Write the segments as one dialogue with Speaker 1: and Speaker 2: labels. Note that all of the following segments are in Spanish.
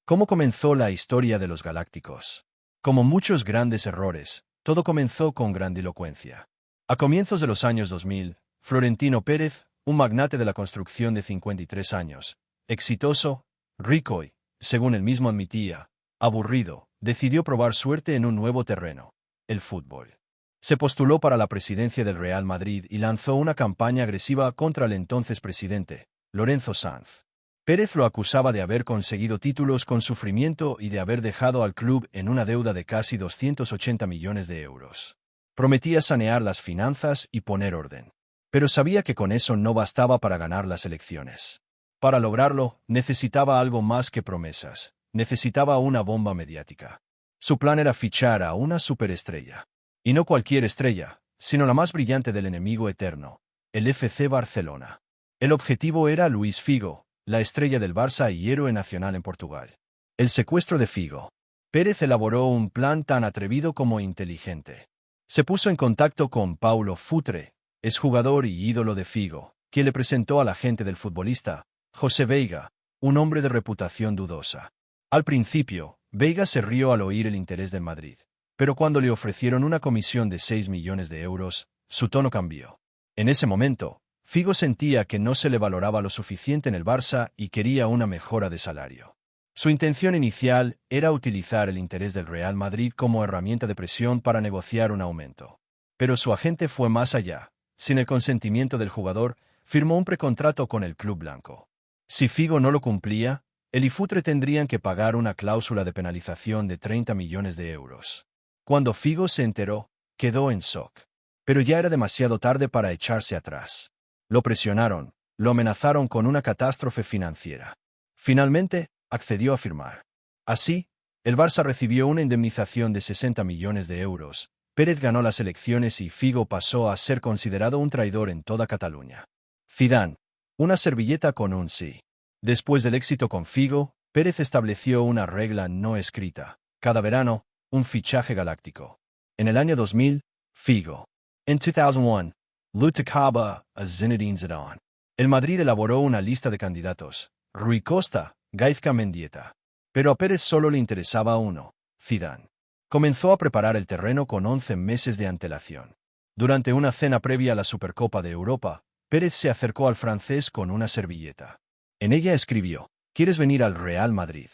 Speaker 1: ¿Cómo comenzó la historia de los Galácticos? Como muchos grandes errores, todo comenzó con grandilocuencia. A comienzos de los años 2000, Florentino Pérez, un magnate de la construcción de 53 años, exitoso, rico y, según él mismo admitía, aburrido, decidió probar suerte en un nuevo terreno, el fútbol. Se postuló para la presidencia del Real Madrid y lanzó una campaña agresiva contra el entonces presidente, Lorenzo Sanz. Pérez lo acusaba de haber conseguido títulos con sufrimiento y de haber dejado al club en una deuda de casi 280 millones de euros. Prometía sanear las finanzas y poner orden. Pero sabía que con eso no bastaba para ganar las elecciones. Para lograrlo, necesitaba algo más que promesas. Necesitaba una bomba mediática. Su plan era fichar a una superestrella. Y no cualquier estrella, sino la más brillante del enemigo eterno, el FC Barcelona. El objetivo era Luís Figo, la estrella del Barça y héroe nacional en Portugal. El secuestro de Figo. Pérez elaboró un plan tan atrevido como inteligente. Se puso en contacto con Paulo Futre, exjugador y ídolo de Figo, quien le presentó al agente del futbolista, José Veiga, un hombre de reputación dudosa. Al principio, Veiga se rió al oír el interés del Madrid, pero cuando le ofrecieron una comisión de 6 millones de euros, su tono cambió. En ese momento, Figo sentía que no se le valoraba lo suficiente en el Barça y quería una mejora de salario. Su intención inicial era utilizar el interés del Real Madrid como herramienta de presión para negociar un aumento. Pero su agente fue más allá. Sin el consentimiento del jugador, firmó un precontrato con el club blanco. Si Figo no lo cumplía, él y Futre tendrían que pagar una cláusula de penalización de 30 millones de euros. Cuando Figo se enteró, quedó en shock. Pero ya era demasiado tarde para echarse atrás. Lo presionaron, lo amenazaron con una catástrofe financiera. Finalmente, accedió a firmar. Así, el Barça recibió una indemnización de 60 millones de euros, Pérez ganó las elecciones y Figo pasó a ser considerado un traidor en toda Cataluña. Zidane. Una servilleta con un sí. Después del éxito con Figo, Pérez estableció una regla no escrita. Cada verano, un fichaje galáctico. En el año 2000, Figo. En 2001, Lutakaba a Zinedine Zidane. El Madrid elaboró una lista de candidatos. Rui Costa, Gaizka Mendieta. Pero a Pérez solo le interesaba uno, Zidane. Comenzó a preparar el terreno con 11 meses de antelación. Durante una cena previa a la Supercopa de Europa, Pérez se acercó al francés con una servilleta. En ella escribió: ¿Quieres venir al Real Madrid?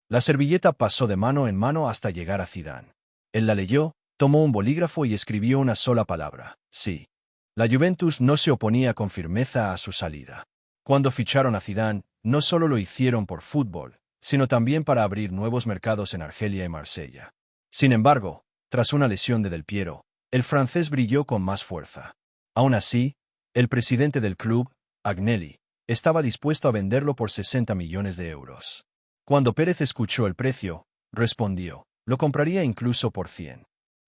Speaker 1: La servilleta pasó de mano en mano hasta llegar a Zidane. Él la leyó, tomó un bolígrafo y escribió una sola palabra: sí. La Juventus no se oponía con firmeza a su salida. Cuando ficharon a Zidane, no solo lo hicieron por fútbol, sino también para abrir nuevos mercados en Argelia y Marsella. Sin embargo, tras una lesión de Del Piero, el francés brilló con más fuerza. Aún así, el presidente del club, Agnelli, estaba dispuesto a venderlo por 60 millones de euros. Cuando Pérez escuchó el precio, respondió: lo compraría incluso por 100.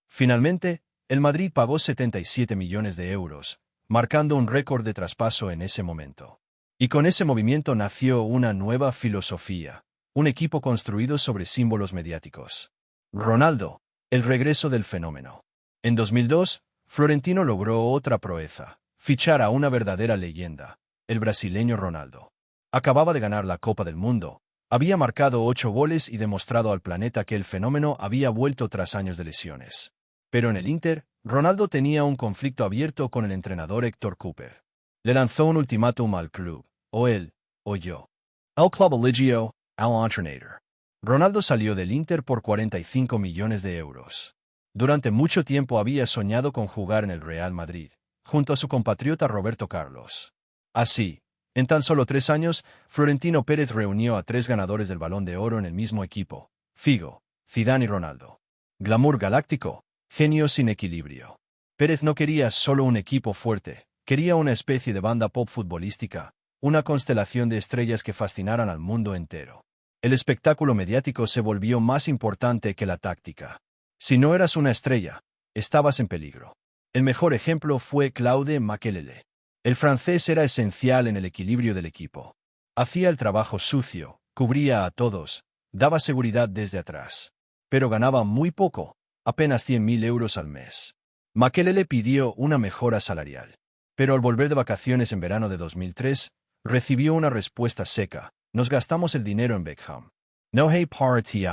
Speaker 1: Finalmente, el Madrid pagó 77 millones de euros, marcando un récord de traspaso en ese momento. Y con ese movimiento nació una nueva filosofía, un equipo construido sobre símbolos mediáticos. Ronaldo, el regreso del fenómeno. En 2002, Florentino logró otra proeza: fichar a una verdadera leyenda, el brasileño Ronaldo. Acababa de ganar la Copa del Mundo, había marcado 8 goles y demostrado al planeta que el fenómeno había vuelto tras años de lesiones. Pero en el Inter, Ronaldo tenía un conflicto abierto con el entrenador Héctor Cooper. Le lanzó un ultimátum al club: o él, o yo. El club eligió al entrenador. Ronaldo salió del Inter por 45 millones de euros. Durante mucho tiempo había soñado con jugar en el Real Madrid, junto a su compatriota Roberto Carlos. Así, en tan solo 3 años, Florentino Pérez reunió a 3 ganadores del Balón de Oro en el mismo equipo: Figo, Zidane y Ronaldo. Glamour galáctico, genio sin equilibrio. Pérez no quería solo un equipo fuerte, quería una especie de banda pop futbolística, una constelación de estrellas que fascinaran al mundo entero. El espectáculo mediático se volvió más importante que la táctica. Si no eras una estrella, estabas en peligro. El mejor ejemplo fue Claude Makélélé. El francés era esencial en el equilibrio del equipo. Hacía el trabajo sucio, cubría a todos, daba seguridad desde atrás. Pero ganaba muy poco, apenas 100.000 euros al mes. Makélélé pidió una mejora salarial. Pero al volver de vacaciones en verano de 2003, recibió una respuesta seca: nos gastamos el dinero en Beckham. No hay party.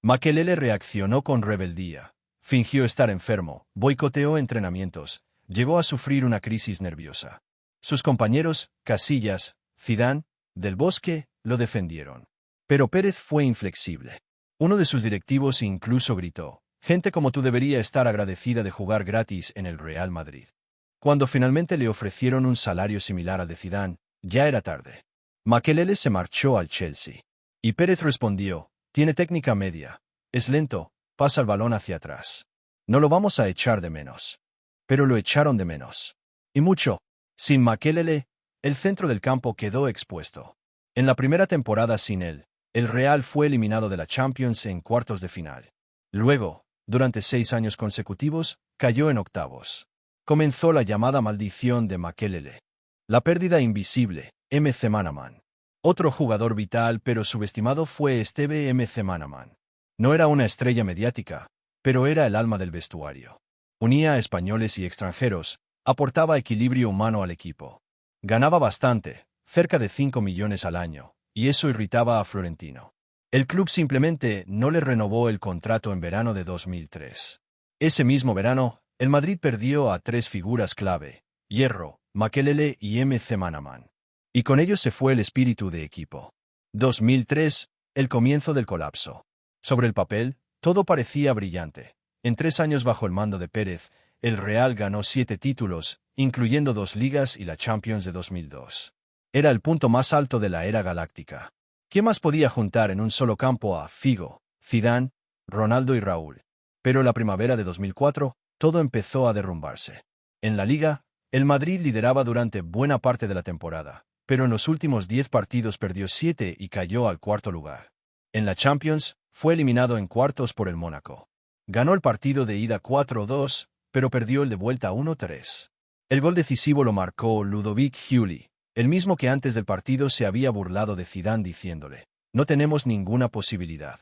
Speaker 1: Makelele reaccionó con rebeldía. Fingió estar enfermo, boicoteó entrenamientos, llegó a sufrir una crisis nerviosa. Sus compañeros, Casillas, Zidane, Del Bosque, lo defendieron. Pero Pérez fue inflexible. Uno de sus directivos incluso gritó: «Gente como tú debería estar agradecida de jugar gratis en el Real Madrid». Cuando finalmente le ofrecieron un salario similar al de Zidane, ya era tarde. Makelele se marchó al Chelsea. Y Pérez respondió: «Tiene técnica media. Es lento, pasa el balón hacia atrás. No lo vamos a echar de menos». Pero lo echaron de menos. Y mucho. Sin Makelele, el centro del campo quedó expuesto. En la primera temporada sin él, el Real fue eliminado de la Champions en cuartos de final. Luego, durante 6 años consecutivos, cayó en octavos. Comenzó la llamada maldición de Makelele. La pérdida invisible, MC Manaman. Otro jugador vital pero subestimado fue Steve MC Manaman. No era una estrella mediática, pero era el alma del vestuario. Unía a españoles y extranjeros, aportaba equilibrio humano al equipo. Ganaba bastante, cerca de 5 millones al año, y eso irritaba a Florentino. El club simplemente no le renovó el contrato en verano de 2003. Ese mismo verano, el Madrid perdió a 3 figuras clave: Hierro, Makelele y MC Manaman. Y con ellos se fue el espíritu de equipo. 2003, el comienzo del colapso. Sobre el papel, todo parecía brillante. En 3 años bajo el mando de Pérez, el Real ganó 7 títulos, incluyendo 2 ligas y la Champions de 2002. Era el punto más alto de la era galáctica. ¿Qué más podía juntar en un solo campo a Figo, Zidane, Ronaldo y Raúl? Pero la primavera de 2004, todo empezó a derrumbarse. En la Liga, el Madrid lideraba durante buena parte de la temporada, pero en los últimos 10 partidos perdió 7 y cayó al cuarto lugar. En la Champions, fue eliminado en cuartos por el Mónaco. Ganó el partido de ida 4-2, pero perdió el de vuelta 1-3. El gol decisivo lo marcó Ludovic Giuli, el mismo que antes del partido se había burlado de Zidane diciéndole: «No tenemos ninguna posibilidad».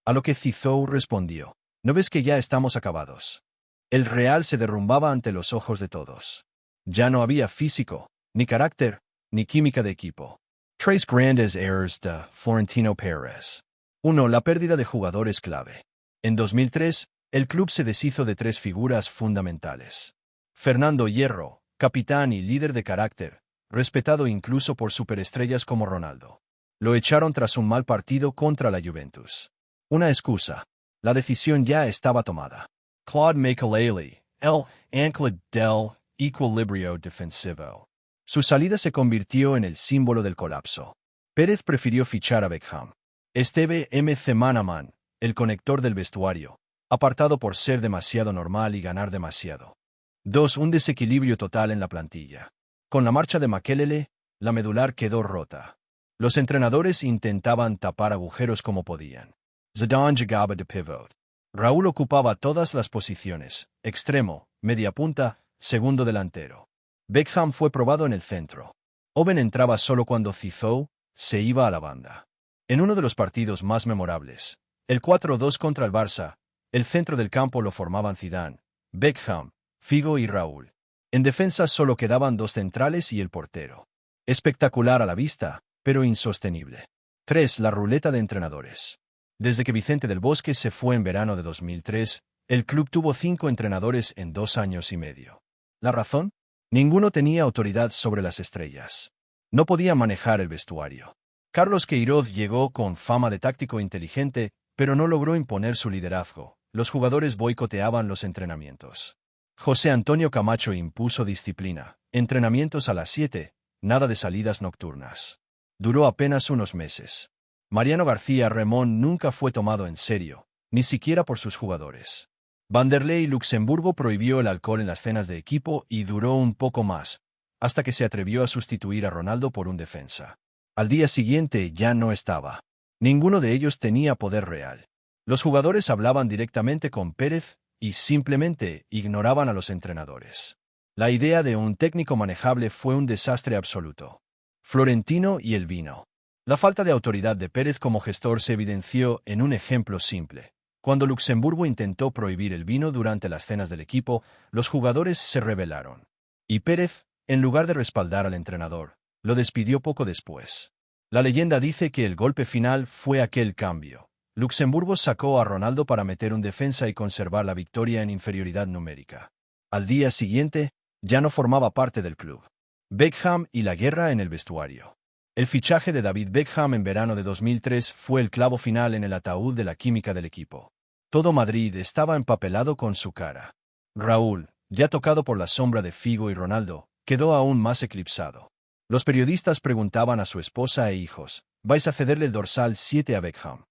Speaker 1: A lo que Zizou respondió: «¿No ves que ya estamos acabados?». El Real se derrumbaba ante los ojos de todos. Ya no había físico, ni carácter, ni química de equipo. 3 grandes errores de Florentino Pérez. 1. La pérdida de jugadores clave. En 2003, el club se deshizo de 3 figuras fundamentales. Fernando Hierro, capitán y líder de carácter, respetado incluso por superestrellas como Ronaldo. Lo echaron tras un mal partido contra la Juventus. Una excusa. La decisión ya estaba tomada. Claude Makelele, el ancla del equilibrio defensivo. Su salida se convirtió en el símbolo del colapso. Pérez prefirió fichar a Beckham. Steve MC Manaman, el conector del vestuario, apartado por ser demasiado normal y ganar demasiado. 2. Un desequilibrio total en la plantilla. Con la marcha de Makelele, la medular quedó rota. Los entrenadores intentaban tapar agujeros como podían. Zidane llegaba de pivot. Raúl ocupaba todas las posiciones: extremo, media punta, segundo delantero. Beckham fue probado en el centro. Owen entraba solo cuando Zizou se iba a la banda. En uno de los partidos más memorables, el 4-2 contra el Barça, el centro del campo lo formaban Zidane, Beckham, Figo y Raúl. En defensa solo quedaban 2 centrales y el portero. Espectacular a la vista, pero insostenible. 3. La ruleta de entrenadores. Desde que Vicente del Bosque se fue en verano de 2003, el club tuvo 5 entrenadores en 2 años y medio. ¿La razón? Ninguno tenía autoridad sobre las estrellas. No podía manejar el vestuario. Carlos Queiroz llegó con fama de táctico inteligente, pero no logró imponer su liderazgo. Los jugadores boicoteaban los entrenamientos. José Antonio Camacho impuso disciplina, entrenamientos a las 7, nada de salidas nocturnas. Duró apenas unos meses. Mariano García Remón nunca fue tomado en serio, ni siquiera por sus jugadores. Vanderlei Luxemburgo prohibió el alcohol en las cenas de equipo y duró un poco más, hasta que se atrevió a sustituir a Ronaldo por un defensa. Al día siguiente ya no estaba. Ninguno de ellos tenía poder real. Los jugadores hablaban directamente con Pérez y simplemente ignoraban a los entrenadores. La idea de un técnico manejable fue un desastre absoluto. Florentino y el vino. La falta de autoridad de Pérez como gestor se evidenció en un ejemplo simple. Cuando Luxemburgo intentó prohibir el vino durante las cenas del equipo, los jugadores se rebelaron. Y Pérez, en lugar de respaldar al entrenador, lo despidió poco después. La leyenda dice que el golpe final fue aquel cambio. Luxemburgo sacó a Ronaldo para meter un defensa y conservar la victoria en inferioridad numérica. Al día siguiente, ya no formaba parte del club. Beckham y la guerra en el vestuario. El fichaje de David Beckham en verano de 2003 fue el clavo final en el ataúd de la química del equipo. Todo Madrid estaba empapelado con su cara. Raúl, ya tocado por la sombra de Figo y Ronaldo, quedó aún más eclipsado. Los periodistas preguntaban a su esposa e hijos, ¿vais a cederle el dorsal 7 a Beckham?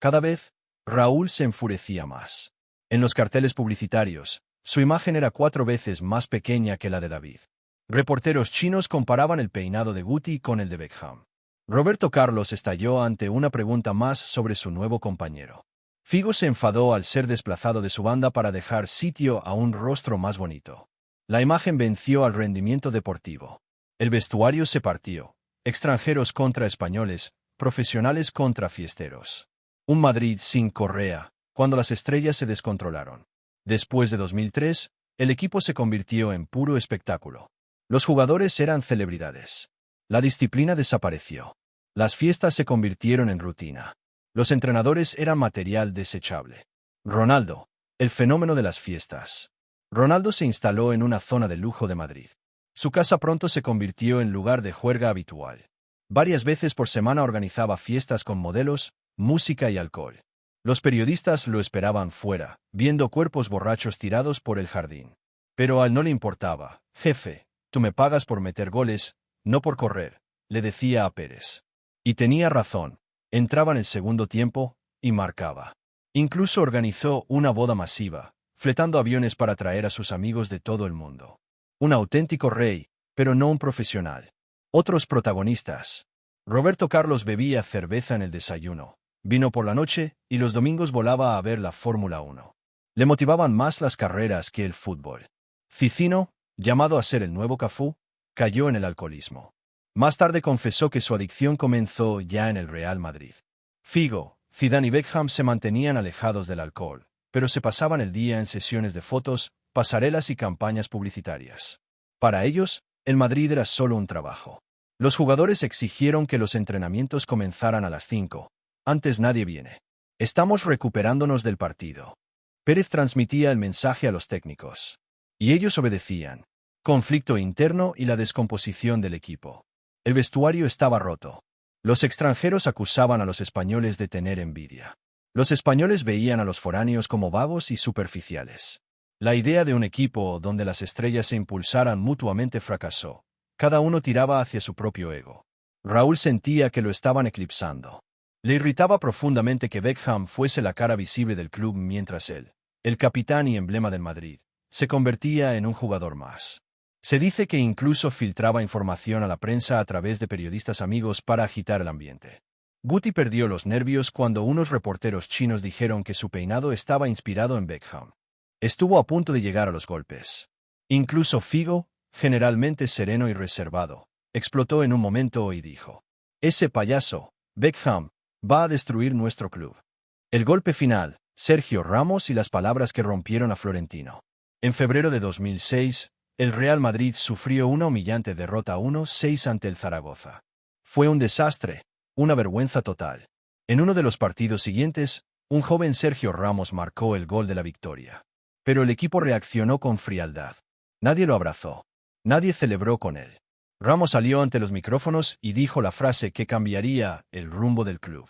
Speaker 1: Cada vez, Raúl se enfurecía más. En los carteles publicitarios, su imagen era 4 veces más pequeña que la de David. Reporteros chinos comparaban el peinado de Guti con el de Beckham. Roberto Carlos estalló ante una pregunta más sobre su nuevo compañero. Figo se enfadó al ser desplazado de su banda para dejar sitio a un rostro más bonito. La imagen venció al rendimiento deportivo. El vestuario se partió. Extranjeros contra españoles, profesionales contra fiesteros. Un Madrid sin Correa, cuando las estrellas se descontrolaron. Después de 2003, el equipo se convirtió en puro espectáculo. Los jugadores eran celebridades. La disciplina desapareció. Las fiestas se convirtieron en rutina. Los entrenadores eran material desechable. Ronaldo, el fenómeno de las fiestas. Ronaldo se instaló en una zona de lujo de Madrid. Su casa pronto se convirtió en lugar de juerga habitual. Varias veces por semana organizaba fiestas con modelos, música y alcohol. Los periodistas lo esperaban fuera, viendo cuerpos borrachos tirados por el jardín. Pero a él no le importaba. Jefe, tú me pagas por meter goles, no por correr, le decía a Pérez. Y tenía razón. Entraba en el segundo tiempo y marcaba. Incluso organizó una boda masiva, fletando aviones para traer a sus amigos de todo el mundo. Un auténtico rey, pero no un profesional. Otros protagonistas. Roberto Carlos bebía cerveza en el desayuno, vino por la noche y los domingos volaba a ver la Fórmula 1. Le motivaban más las carreras que el fútbol. Cicino, llamado a ser el nuevo Cafú, cayó en el alcoholismo. Más tarde confesó que su adicción comenzó ya en el Real Madrid. Figo, Zidane y Beckham se mantenían alejados del alcohol, pero se pasaban el día en sesiones de fotos, pasarelas y campañas publicitarias. Para ellos, el Madrid era solo un trabajo. Los jugadores exigieron que los entrenamientos comenzaran a las 5. Antes nadie viene. Estamos recuperándonos del partido. Pérez transmitía el mensaje a los técnicos. Y ellos obedecían. Conflicto interno y la descomposición del equipo. El vestuario estaba roto. Los extranjeros acusaban a los españoles de tener envidia. Los españoles veían a los foráneos como vagos y superficiales. La idea de un equipo donde las estrellas se impulsaran mutuamente fracasó. Cada uno tiraba hacia su propio ego. Raúl sentía que lo estaban eclipsando. Le irritaba profundamente que Beckham fuese la cara visible del club mientras él, el capitán y emblema del Madrid, se convertía en un jugador más. Se dice que incluso filtraba información a la prensa a través de periodistas amigos para agitar el ambiente. Guti perdió los nervios cuando unos reporteros chinos dijeron que su peinado estaba inspirado en Beckham. Estuvo a punto de llegar a los golpes. Incluso Figo, generalmente sereno y reservado, explotó en un momento y dijo: «Ese payaso, Beckham, va a destruir nuestro club». El golpe final, Sergio Ramos y las palabras que rompieron a Florentino. En febrero de 2006, el Real Madrid sufrió una humillante derrota 1-6 ante el Zaragoza. Fue un desastre, una vergüenza total. En uno de los partidos siguientes, un joven Sergio Ramos marcó el gol de la victoria. Pero el equipo reaccionó con frialdad. Nadie lo abrazó. Nadie celebró con él. Ramos salió ante los micrófonos y dijo la frase que cambiaría el rumbo del club.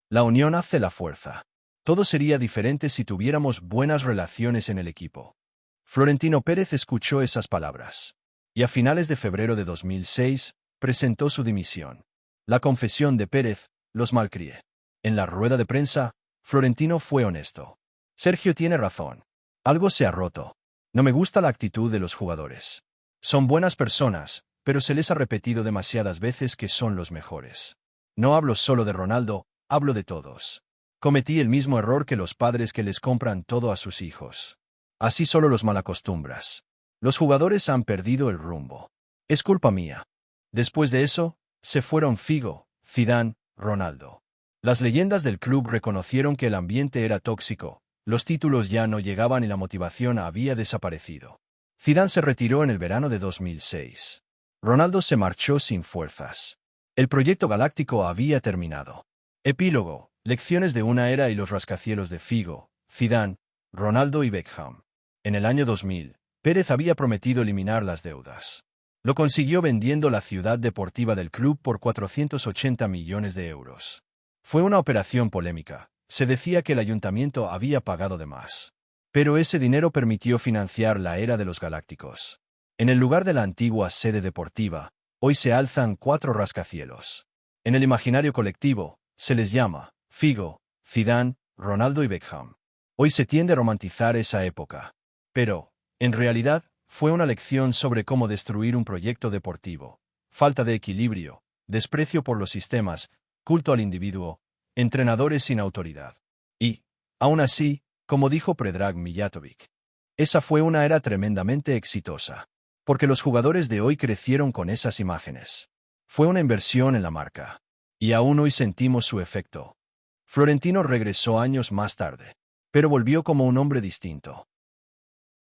Speaker 1: La unión hace la fuerza. Todo sería diferente si tuviéramos buenas relaciones en el equipo. Florentino Pérez escuchó esas palabras. Y a finales de febrero de 2006, presentó su dimisión. La confesión de Pérez: los malcrié. En la rueda de prensa, Florentino fue honesto. Sergio tiene razón. Algo se ha roto. No me gusta la actitud de los jugadores. Son buenas personas, pero se les ha repetido demasiadas veces que son los mejores. No hablo solo de Ronaldo, hablo de todos. Cometí el mismo error que los padres que les compran todo a sus hijos. Así solo los malacostumbras. Los jugadores han perdido el rumbo. Es culpa mía. Después de eso, se fueron Figo, Zidane, Ronaldo. Las leyendas del club reconocieron que el ambiente era tóxico, los títulos ya no llegaban y la motivación había desaparecido. Zidane se retiró en el verano de 2006. Ronaldo se marchó sin fuerzas. El proyecto galáctico había terminado. Epílogo, lecciones de una era y los rascacielos de Figo, Zidane, Ronaldo y Beckham. En el año 2000, Pérez había prometido eliminar las deudas. Lo consiguió vendiendo la ciudad deportiva del club por 480 millones de euros. Fue una operación polémica. Se decía que el ayuntamiento había pagado de más. Pero ese dinero permitió financiar la era de los galácticos. En el lugar de la antigua sede deportiva, hoy se alzan 4 rascacielos. En el imaginario colectivo, se les llama Figo, Zidane, Ronaldo y Beckham. Hoy se tiende a romantizar esa época. Pero, en realidad, fue una lección sobre cómo destruir un proyecto deportivo. Falta de equilibrio, desprecio por los sistemas, culto al individuo, entrenadores sin autoridad. Y, aún así, como dijo Predrag Mijatovic, esa fue una era tremendamente exitosa. Porque los jugadores de hoy crecieron con esas imágenes. Fue una inversión en la marca. Y aún hoy sentimos su efecto. Florentino regresó años más tarde. Pero volvió como un hombre distinto.